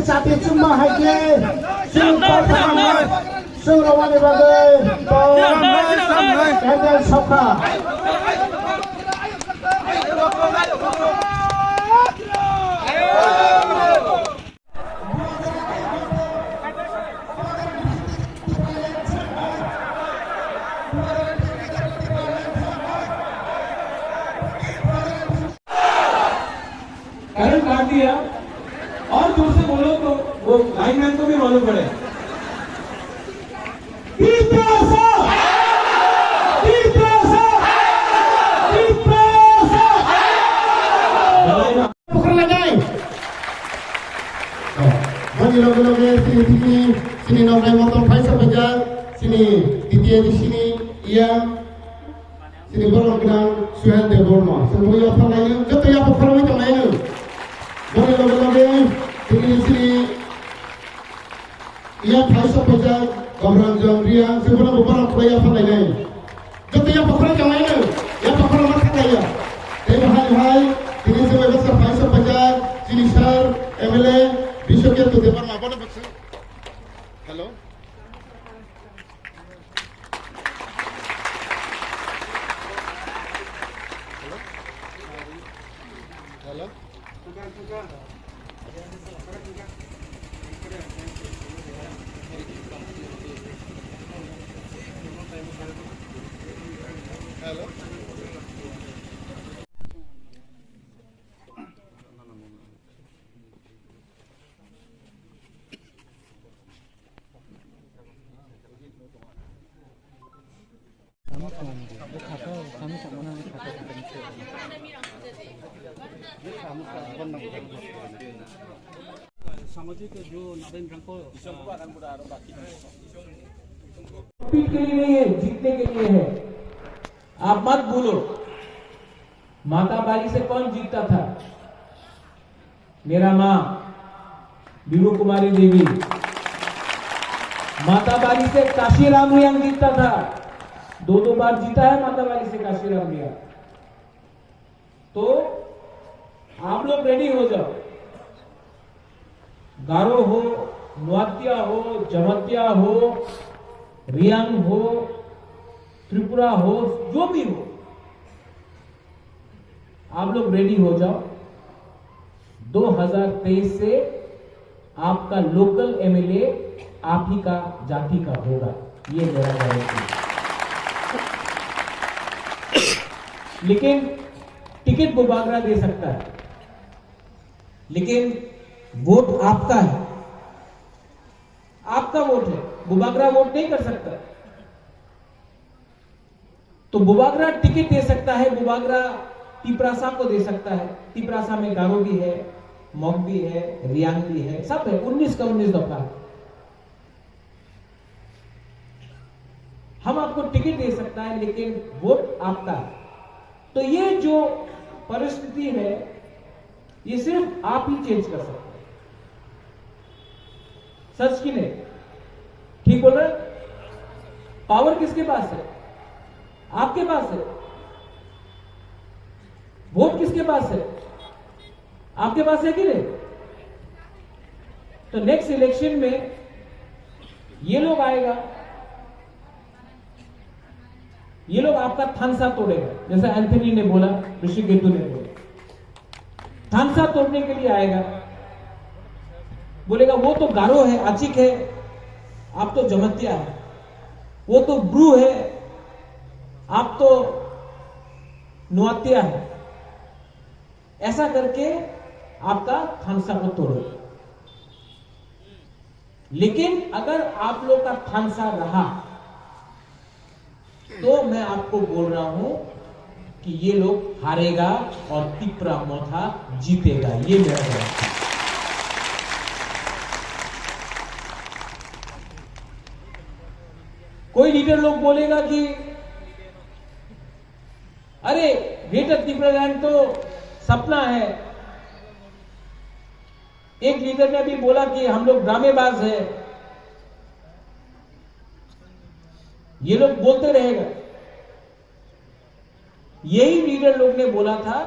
Satu cuma haji Surawani bagai Kendal Soka current काट दिया और दूर से बोलो तो वो लाइनमैन को भी मालूम पड़े। sini nongrai motor Faisal Bajar sini Didier di sini ia sini borong kenang Suhen de Borma sini boleh apa lagi jodoh ya apa kalau itu lain boleh sini ia Faisal Bajar Kamran Jamria sini boleh borong boleh apa lagi jodoh ya apa kalau itu lain ya apa kalau macam kaya hai sini semua besar Faisal Bajar sini sar MLA Bishopnya tu depan apa nak betul hello hello hello सामाजिक जो नरेंद्र को पीट के लिए नहीं है, जीतने के लिए है। आप मत भूलो माता बाली से कौन जीतता था? मेरा मां बीरू कुमारी देवी। माता बाली से काशीराम रियांग जीतता था। दो बार जीता है माता बाली से काशीराम रियांग। तो आप लोग रेडी हो जाओ। गारो हो, नुआतिया हो, जमतिया हो, रियांग हो, त्रिपुरा हो, जो भी हो, आप लोग रेडी हो जाओ। 2023 से आपका लोकल एमएलए आप ही का जाति का होगा, ये मेरा गारंटी है। लेकिन टिकट बुबागरा दे सकता है, लेकिन वोट आपका है, आपका वोट है। बुबागरा वोट नहीं कर सकता। तो बुबागरा टिकट दे सकता है, बुबागरा तिपरासा को दे सकता है। तिपरासा में गारो भी है, मॉक भी है, रियांग भी है, सब है। 19 का 19 दफा हम आपको टिकट दे सकता है, लेकिन वोट आपका है। तो ये जो परिस्थिति है, ये सिर्फ आप ही चेंज कर सकते हैं। सच की नहीं? ठीक बोल रहे? पावर किसके पास है? आपके पास है। वोट किसके पास है? आपके पास है कि नहीं? तो नेक्स्ट इलेक्शन में ये लोग आएगा, ये लोग आपका थानसा तोड़ेगा, जैसे एंथनी ने बोला, ऋषि गेतु ने बोला। थानसा तोड़ने के लिए आएगा, बोलेगा वो तो गारो है, आचिक है, आप तो जमतिया है, वो तो ब्रू है, आप तो नुआतिया है। ऐसा करके आपका थानसा को तोड़ेगा। लेकिन अगर आप लोग का थानसा रहा, तो मैं आपको बोल रहा हूं कि ये लोग हारेगा और तिपरा मोथा जीतेगा। ये मेरा गारंटी है। कोई लीडर लोग बोलेगा कि अरे ग्रेटर त्रिपुरालैंड तो सपना है। एक लीडर ने भी बोला कि हम लोग ड्रामेबाज है। ये लोग बोलते रहेगा, यही लीडर लोग ने बोला था